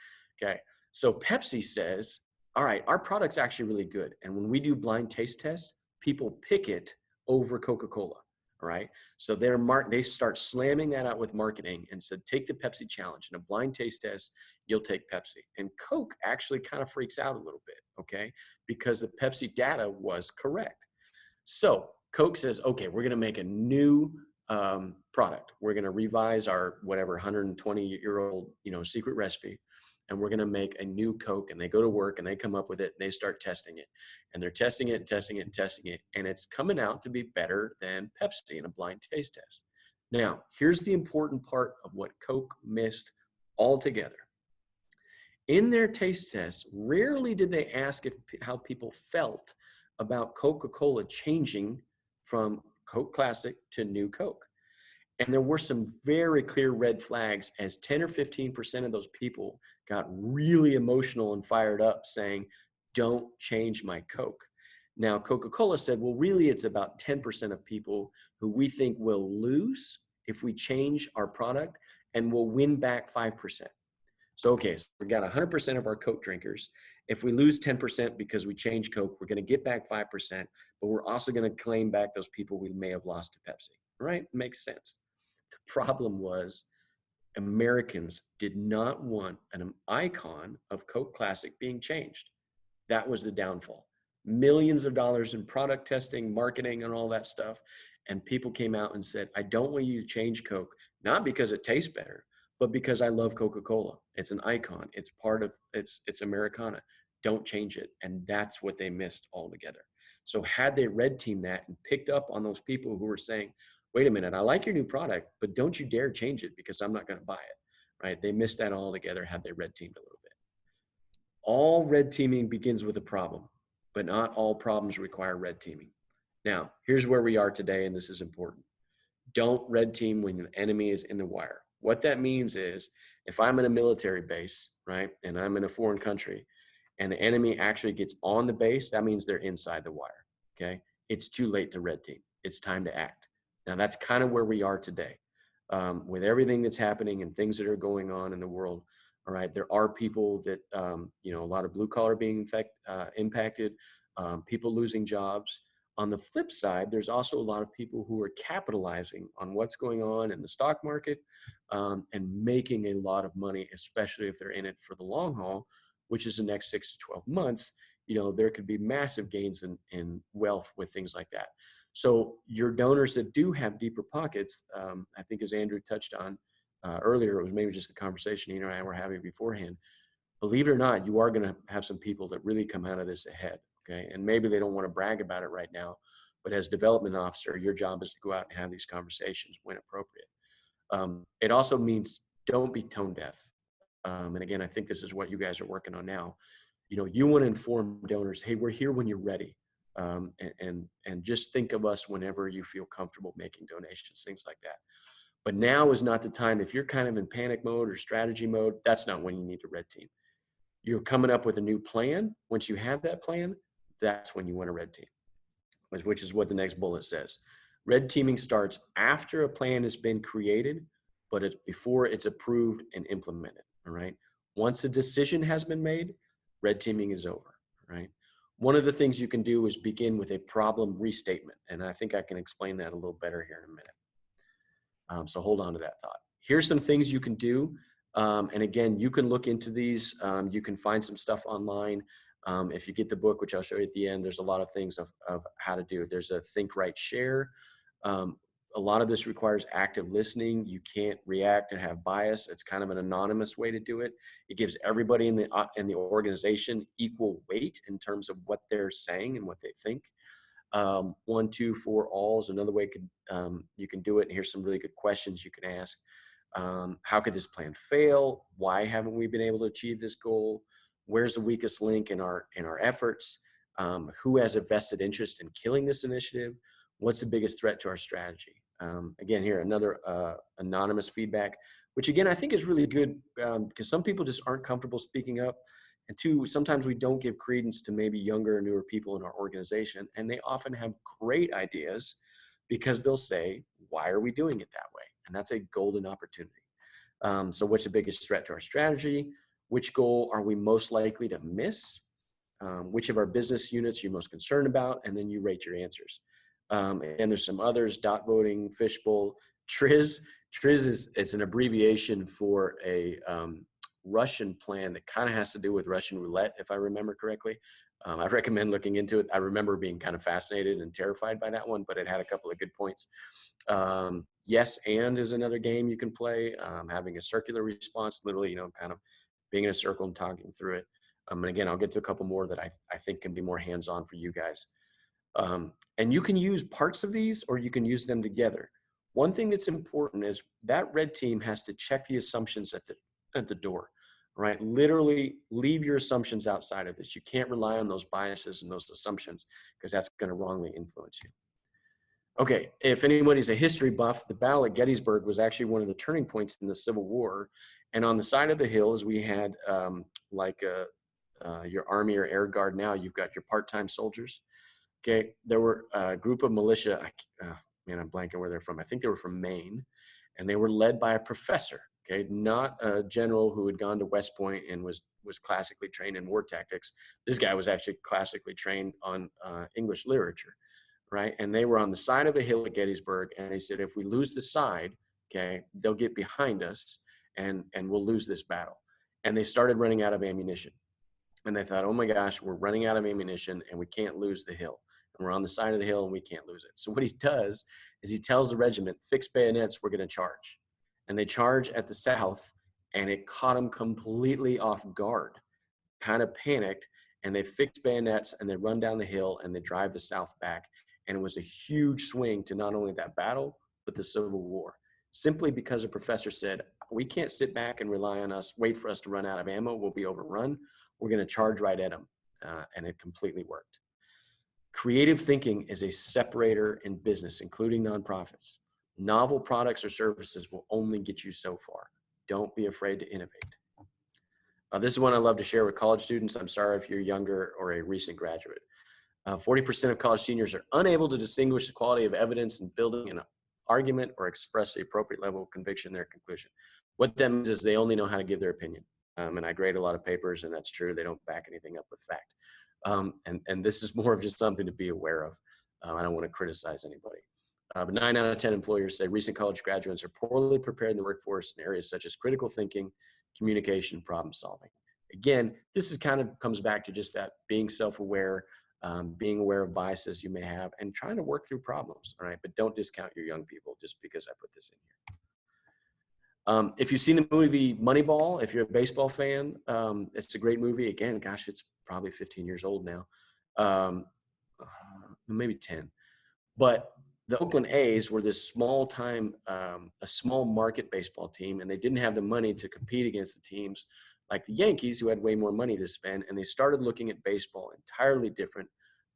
Okay. So Pepsi says, all right, our product's actually really good. And when we do blind taste tests, people pick it over Coca-Cola. All right. So they start slamming that out with marketing and said, take the Pepsi challenge. In a blind taste test, you'll take Pepsi. And Coke actually kind of freaks out a little bit, okay, because the Pepsi data was correct. So Coke says, okay, we're going to make a new product. We're going to revise our 120-year-old, secret recipe. And we're going to make a new Coke. And they go to work and they come up with it and they start testing it. And they're testing it and testing it and testing it. And it's coming out to be better than Pepsi in a blind taste test. Now, here's the important part of what Coke missed altogether. In their taste tests, rarely did they ask how people felt about Coca-Cola changing from Coke Classic to New Coke. And there were some very clear red flags as 10 or 15% of those people got really emotional and fired up saying, don't change my Coke. Now, Coca-Cola said, well, really, it's about 10% of people who we think will lose if we change our product, and we'll win back 5%. So, okay, so we got 100% of our Coke drinkers. If we lose 10% because we change Coke, we're going to get back 5%, but we're also going to claim back those people we may have lost to Pepsi. Right? Makes sense. The problem was Americans did not want an icon of Coke Classic being changed. That was the downfall. Millions of dollars in product testing, marketing, and all that stuff. And people came out and said, I don't want you to change Coke, not because it tastes better, but because I love Coca-Cola. It's an icon. It's part of, it's Americana. Don't change it. And that's what they missed altogether. So had they red teamed that and picked up on those people who were saying, wait a minute, I like your new product, but don't you dare change it because I'm not going to buy it, right? They missed that altogether had they red teamed a little bit. All red teaming begins with a problem, but not all problems require red teaming. Now, here's where we are today, and this is important. Don't red team when an enemy is in the wire. What that means is If I'm in a military base, right, and I'm in a foreign country, and the enemy actually gets on the base, that means they're inside the wire, okay? It's too late to red team. It's time to act. Now, that's kind of where we are today. With everything that's happening and things that are going on in the world, all right, there are people that, you know, a lot of blue collar being impacted, people losing jobs. On the flip side, there's also a lot of people who are capitalizing on what's going on in the stock market and making a lot of money, especially if they're in it for the long haul, which is the next 6 to 12 months. You know, there could be massive gains in wealth with things like that. So your donors that do have deeper pockets, I think as Andrew touched on earlier, it was maybe just the conversation he and I were having beforehand. Believe it or not, you are going to have some people that really come out of this ahead. Okay. And maybe they don't want to brag about it right now, but as development officer, your job is to go out and have these conversations when appropriate. It also means don't be tone deaf. And again, I think this is what you guys are working on now. You know, you want to inform donors, hey, we're here when you're ready. And just think of us whenever you feel comfortable making donations, things like that. But now is not the time. If you're kind of in panic mode or strategy mode, that's not when you need to red team. You're coming up with a new plan. Once you have that plan, that's when you want to red team, which is what the next bullet says. Red teaming starts after a plan has been created, but it's before it's approved and implemented, all right? Once a decision has been made, red teaming is over, right? One of the things you can do is begin with a problem restatement, and I think I can explain that a little better here in a minute. So hold on to that thought. Here's some things you can do. And again, you can look into these. You can find some stuff online. If you get the book, which I'll show you at the end, there's a lot of things of how to do it. There's a think, write, share. A lot of this requires active listening. You can't react and have bias. It's kind of an anonymous way to do it. It gives everybody in the organization equal weight in terms of what they're saying and what they think. 1, 2, 4 all is another way you can do it. And here's some really good questions you can ask. How could this plan fail? Why haven't we been able to achieve this goal? Where's the weakest link in our efforts? Who has a vested interest in killing this initiative? What's the biggest threat to our strategy? Again, here, another anonymous feedback, which again, I think is really good because some people just aren't comfortable speaking up. And 2, sometimes we don't give credence to maybe younger or newer people in our organization, and they often have great ideas because they'll say, why are we doing it that way? And that's a golden opportunity. So what's the biggest threat to our strategy? Which goal are we most likely to miss? Which of our business units are you most concerned about? And then you rate your answers. And there's some others, dot voting, fishbowl, TRIZ. TRIZ is an abbreviation for a Russian plan that kind of has to do with Russian roulette, if I remember correctly. I recommend looking into it. I remember being kind of fascinated and terrified by that one, but it had a couple of good points. Yes and is another game you can play, having a circular response, literally, you know, kind of being in a circle and talking through it. And again, I'll get to a couple more that I think can be more hands-on for you guys. And you can use parts of these or you can use them together. One thing that's important is that red team has to check the assumptions at the door, right? Literally leave your assumptions outside of this. You can't rely on those biases and those assumptions because that's going to wrongly influence you. Okay, if anybody's a history buff, the Battle at Gettysburg was actually one of the turning points in the Civil War. And on the side of the hills, we had your Army or Air Guard now, you've got your part-time soldiers. Okay, there were a group of militia, man, I'm blanking where they're from. I think they were from Maine, and they were led by a professor, okay, not a general who had gone to West Point and was classically trained in war tactics. This guy was actually classically trained on English literature. Right? And they were on the side of the hill at Gettysburg. And they said, if we lose the side, okay, they'll get behind us and we'll lose this battle. And they started running out of ammunition. And they thought, oh my gosh, we're running out of ammunition and we can't lose the hill. And we're on the side of the hill and we can't lose it. So what he does is he tells the regiment, fix bayonets, we're going to charge. And they charge at the south and it caught them completely off guard, kind of panicked. And they fix bayonets and they run down the hill and they drive the South back. And it was a huge swing to not only that battle, but the Civil War, simply because a professor said, we can't sit back and rely on us, wait for us to run out of ammo. We'll be overrun. We're going to charge right at them. And it completely worked. Creative thinking is a separator in business, including nonprofits. Novel products or services will only get you so far. don't be afraid to innovate. This is one I love to share with college students. I'm sorry if you're younger or a recent graduate. 40% of college seniors are unable to distinguish the quality of evidence in building an argument or express the appropriate level of conviction in their conclusion. What that means is they only know how to give their opinion. And I grade a lot of papers, and that's true. They don't back anything up with fact. And this is more of just something to be aware of. I don't want to criticize anybody. But 9 out of 10 employers say recent college graduates are poorly prepared in the workforce in areas such as critical thinking, communication, problem solving. Again, this is kind of comes back to just that being self-aware, being aware of biases you may have, and trying to work through problems, all right? But don't discount your young people just because I put this in here. If you've seen the movie Moneyball, if you're a baseball fan, it's a great movie. Again, gosh, it's probably 15 years old now, maybe 10. But the Oakland A's were this small market baseball team, and they didn't have the money to compete against the teams like the Yankees, who had way more money to spend. And they started looking at baseball entirely different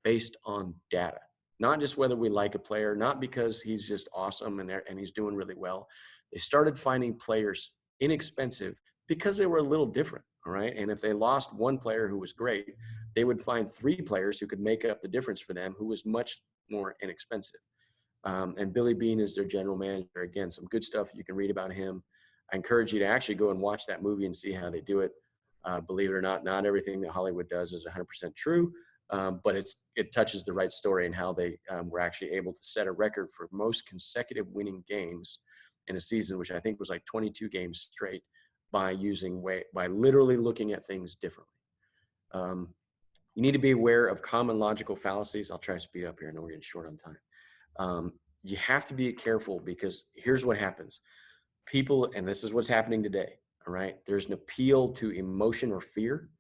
based on data, not just whether we like a player, not because he's just awesome and he's doing really well. They started finding players inexpensive because they were a little different, all right? And if they lost one player who was great, they would find 3 players who could make up the difference for them, who was much more inexpensive. And Billy Beane is their general manager. Again, some good stuff you can read about him. I encourage you to actually go and watch that movie and see how they do it. Believe it or not, not everything that Hollywood does is 100% true, but it touches the right story and how they were actually able to set a record for most consecutive winning games in a season, which I think was like 22 games straight, by literally looking at things differently. You need to be aware of common logical fallacies. I'll try to speed up here. I know we're getting short on time. You have to be careful, because here's what happens. People, and this is what's happening today, all right? There's an appeal to emotion or fear,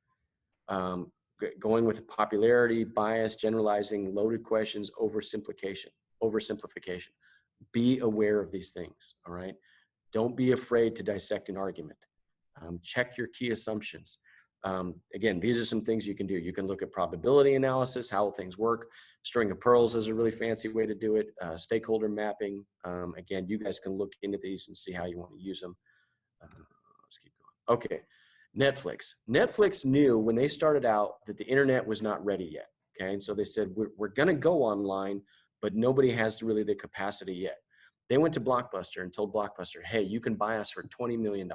going with popularity, bias, generalizing, loaded questions, oversimplification. Be aware of these things, all right? Don't be afraid to dissect an argument. Check your key assumptions. Again, these are some things you can do. You can look at probability analysis, how things work. String of pearls is a really fancy way to do it. Stakeholder mapping. Again, you guys can look into these and see how you want to use them. Let's keep going. Okay, Netflix. Netflix knew when they started out that the internet was not ready yet. Okay, and so they said, we're going to go online, but nobody has really the capacity yet. They went to Blockbuster and told Blockbuster, hey, you can buy us for $20 million.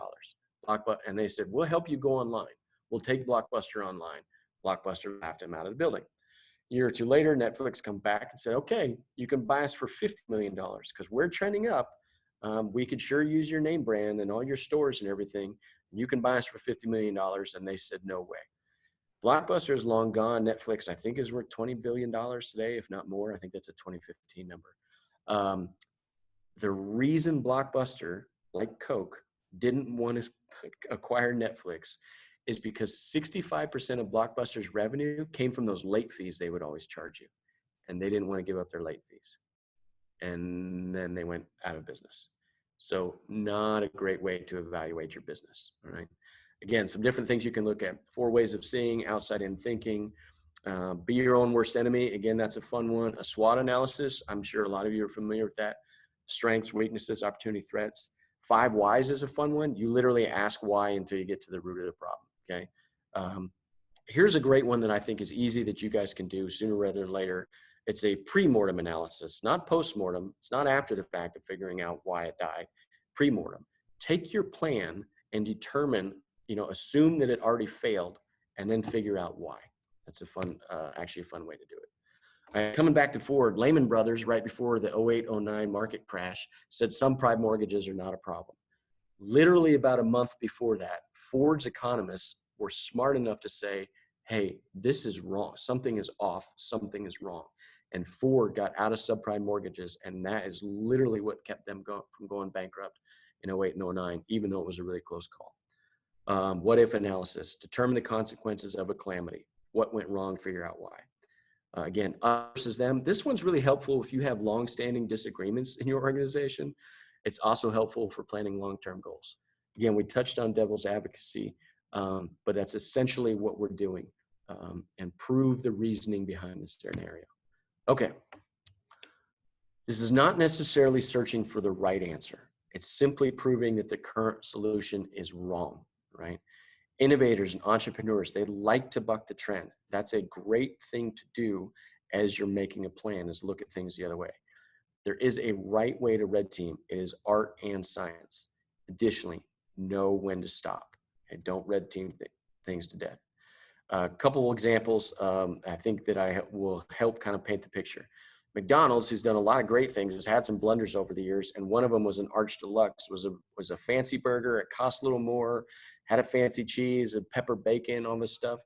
And they said, we'll help you go online. We'll take Blockbuster online. Blockbuster laughed him out of the building. A year or two later, Netflix come back and said, okay, you can buy us for $50 million because we're trending up. We could sure use your name brand and all your stores and everything. You can buy us for $50 million. And they said, no way. Blockbuster is long gone. Netflix, I think, is worth $20 billion today, if not more. I think that's a 2015 number. The reason Blockbuster, like Coke, didn't want to acquire Netflix is because 65% of Blockbuster's revenue came from those late fees they would always charge you. And they didn't want to give up their late fees. And then they went out of business. So not a great way to evaluate your business, all right? Again, some different things you can look at. 4 ways of seeing, outside-in thinking. Be your own worst enemy. Again, that's a fun one. A SWOT analysis. I'm sure a lot of you are familiar with that. Strengths, weaknesses, opportunity, threats. 5 whys is a fun one. You literally ask why until you get to the root of the problem, okay? Here's a great one that I think is easy that you guys can do sooner rather than later. It's a pre-mortem analysis, not post-mortem. It's not after the fact of figuring out why it died. Pre-mortem. Take your plan and determine, assume that it already failed, and then figure out why. That's a fun, actually a fun way to do it. Coming back to Ford, Lehman Brothers, right before the 08-09 market crash, said some prime mortgages are not a problem. Literally about a month before that, Ford's economists were smart enough to say, hey, this is wrong. Something is off. Something is wrong. And Ford got out of subprime mortgages, and that is literally what kept them from going bankrupt in 08 and 09, even though it was a really close call. What if analysis, determine the consequences of a calamity. What went wrong, figure out why. Again, us versus them. This one's really helpful if you have long-standing disagreements in your organization. It's also helpful for planning long-term goals. Again, we touched on devil's advocacy, but that's essentially what we're doing, and prove the reasoning behind the scenario. Okay. This is not necessarily searching for the right answer. It's simply proving that the current solution is wrong, right? Innovators and entrepreneurs, they like to buck the trend. That's a great thing to do as you're making a plan, is look at things the other way. There is a right way to red team. It is art and science. Additionally, know when to stop. Okay? Don't red team things to death. A couple examples I think that will help kind of paint the picture. McDonald's, who's done a lot of great things, has had some blunders over the years, and one of them was an Arch Deluxe, was a fancy burger. It cost a little more, had a fancy cheese, a pepper bacon, all this stuff.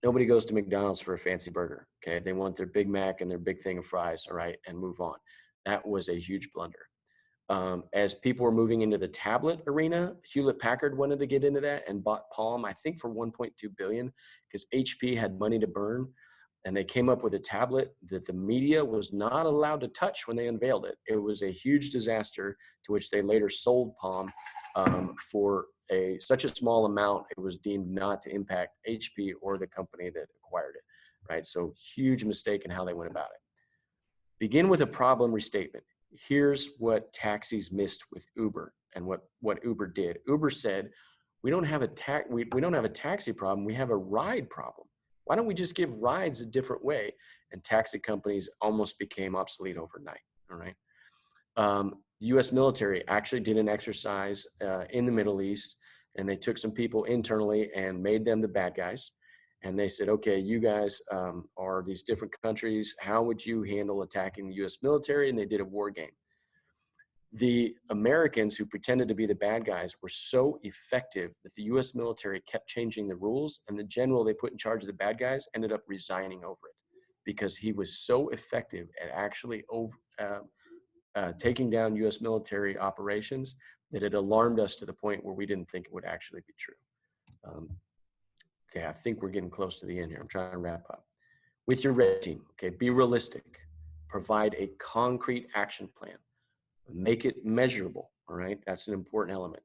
Nobody goes to McDonald's for a fancy burger, okay? They want their Big Mac and their big thing of fries, all right, and move on. That was a huge blunder. As people were moving into the tablet arena, Hewlett Packard wanted to get into that and bought Palm, I think for $1.2 billion, because HP had money to burn. And they came up with a tablet that the media was not allowed to touch when they unveiled it. It was a huge disaster, to which they later sold Palm for such a small amount, it was deemed not to impact HP or the company that acquired it, right? So huge mistake in how they went about it. Begin with a problem restatement. Here's what taxis missed with Uber and what Uber did. Uber said, we don't have a taxi problem, we have a ride problem. Why don't we just give rides a different way? And taxi companies almost became obsolete overnight, all right? The US military actually did an exercise in the Middle East, and they took some people internally and made them the bad guys. And they said, okay, you guys are these different countries. How would you handle attacking the US military? And they did a war game. The Americans who pretended to be the bad guys were so effective that the US military kept changing the rules, and the general they put in charge of the bad guys ended up resigning over it because he was so effective at actually taking down US military operations that it alarmed us to the point where we didn't think it would actually be true. Okay, I think we're getting close to the end here. I'm trying to wrap up. With your red team, okay, be realistic. Provide a concrete action plan. Make it measurable, all right? That's an important element.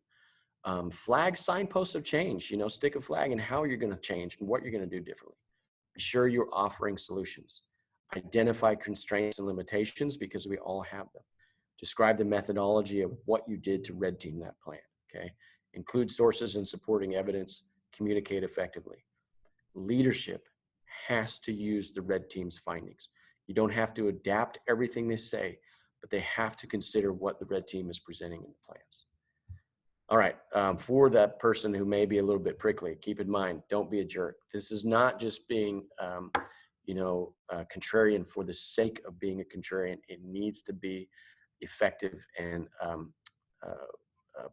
Flag signposts of change, stick a flag in how you're gonna change and what you're gonna do differently. Be sure you're offering solutions. Identify constraints and limitations, because we all have them. Describe the methodology of what you did to red team that plan, okay? Include sources and supporting evidence. Communicate effectively. Leadership has to use the red team's findings. You don't have to adapt everything they say, but they have to consider what the red team is presenting in the plans. All right, for that person who may be a little bit prickly, keep in mind, don't be a jerk. This is not just being, contrarian for the sake of being a contrarian. It needs to be effective and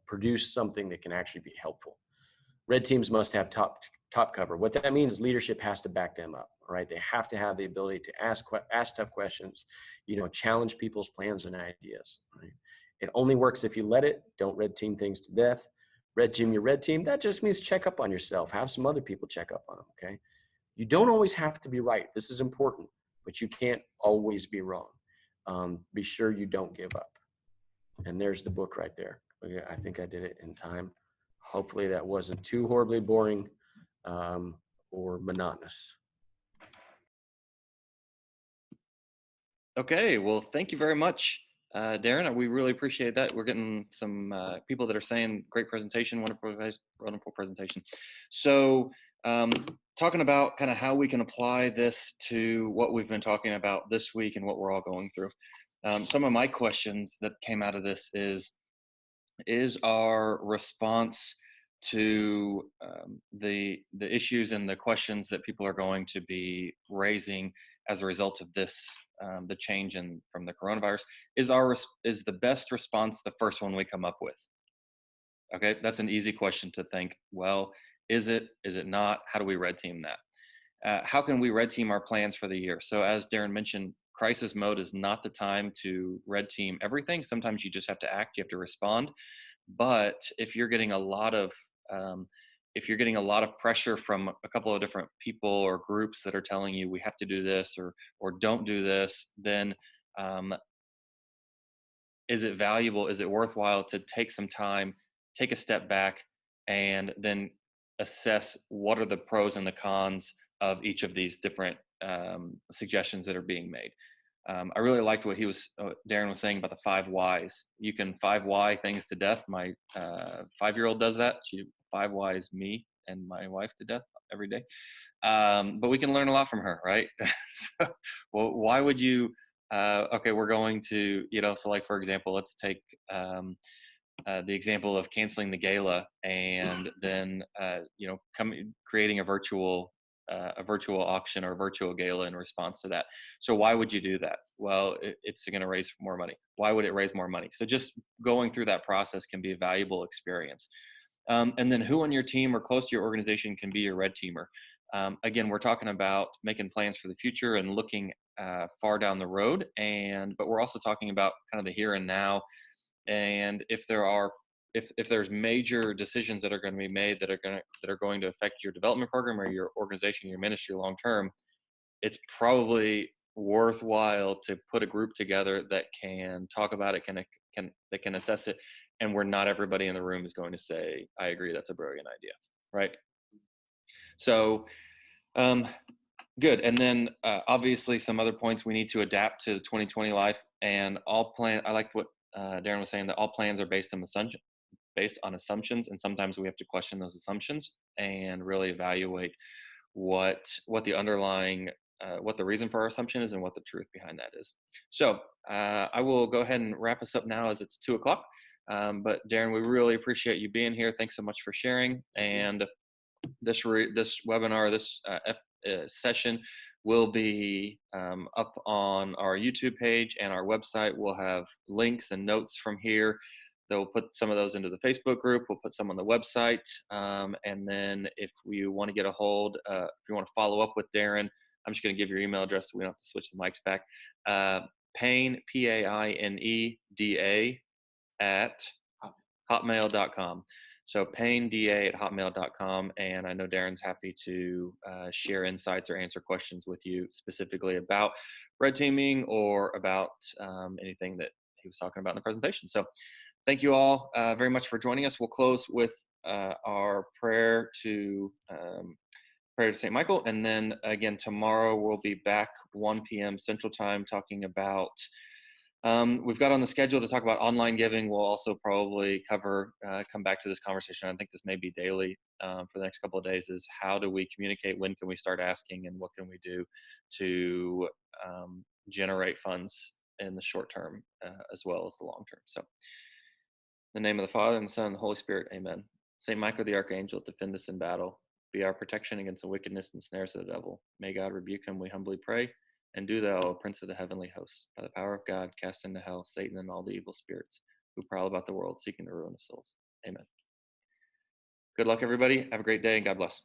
produce something that can actually be helpful. Red teams must have top cover. What that means is leadership has to back them up, all right? They have to have the ability to ask tough questions, challenge people's plans and ideas, right? It only works if you let it. Don't red team things to death. Red team your red team. That just means check up on yourself. Have some other people check up on them, okay? You don't always have to be right. This is important, but you can't always be wrong. Be sure you don't give up. And there's the book right there. Okay, I think I did it in time. Hopefully that wasn't too horribly boring or monotonous. Okay, well, thank you very much, Darren. We really appreciate that. We're getting some people that are saying great presentation, wonderful presentation. So talking about kind of how we can apply this to what we've been talking about this week and what we're all going through. Some of my questions that came out of this is our response to the issues and the questions that people are going to be raising as a result of this, the change from the coronavirus, is the best response the first one we come up with? Okay, that's an easy question to think. Well, is it not? How do we red team that? How can we red team our plans for the year? So as Darren mentioned, crisis mode is not the time to red team everything. Sometimes you just have to act, you have to respond. But if you're getting a lot of pressure from a couple of different people or groups that are telling you we have to do this or don't do this, then is it valuable? Is it worthwhile to take some time, take a step back, and then assess what are the pros and the cons of each of these different suggestions that are being made? I really liked what Darren was saying about the 5 whys. You can 5 why things to death. My 5-year-old does that. She 5 whys me and my wife to death every day. But we can learn a lot from her, right? So, well, why would you, okay, we're going to, so like, for example, let's take the example of canceling the gala and then, creating a virtual auction or a virtual gala in response to that. So why would you do that? Well, it's going to raise more money. Why would it raise more money? So just going through that process can be a valuable experience. And then who on your team or close to your organization can be your red teamer? Again, we're talking about making plans for the future and looking far down the road, but we're also talking about kind of the here and now. And if there's major decisions that are going to be made that are going to affect your development program or your organization, your ministry long term, it's probably worthwhile to put a group together that can talk about it, that can assess it, and where not everybody in the room is going to say, I agree, that's a brilliant idea, right? So good. And then obviously some other points we need to adapt to 2020 life, and I like what Darren was saying, that all plans are based on assumptions, and sometimes we have to question those assumptions and really evaluate what the underlying what the reason for our assumption is and what the truth behind that is. So I will go ahead and wrap us up now as it's 2:00. But Darren, we really appreciate you being here. Thanks so much for sharing. And this webinar, this session will be up on our YouTube page and our website. We'll have links and notes from here. They'll put some of those into the Facebook group. We'll put some on the website. And then if you want to get a hold, if you want to follow up with Darren, I'm just going to give your email address so we don't have to switch the mics back. Paine, PAINEDA at hotmail.com. So paineda@hotmail.com. And I know Darren's happy to share insights or answer questions with you specifically about red teaming or about anything that he was talking about in the presentation. So thank you all very much for joining us. We'll close with our prayer to St. Michael. And then again, tomorrow we'll be back 1 p.m. Central Time talking about, we've got on the schedule to talk about online giving. We'll also probably come back to this conversation. I think this may be daily for the next couple of days, is how do we communicate? When can we start asking? And what can we do to generate funds in the short term as well as the long term? So in the name of the Father, and the Son, and the Holy Spirit, amen. St. Michael the Archangel, defend us in battle. Be our protection against the wickedness and snares of the devil. May God rebuke him, we humbly pray. And do thou, O Prince of the heavenly hosts, by the power of God, cast into hell Satan and all the evil spirits who prowl about the world seeking to ruin the souls. Amen. Good luck, everybody. Have a great day, and God bless.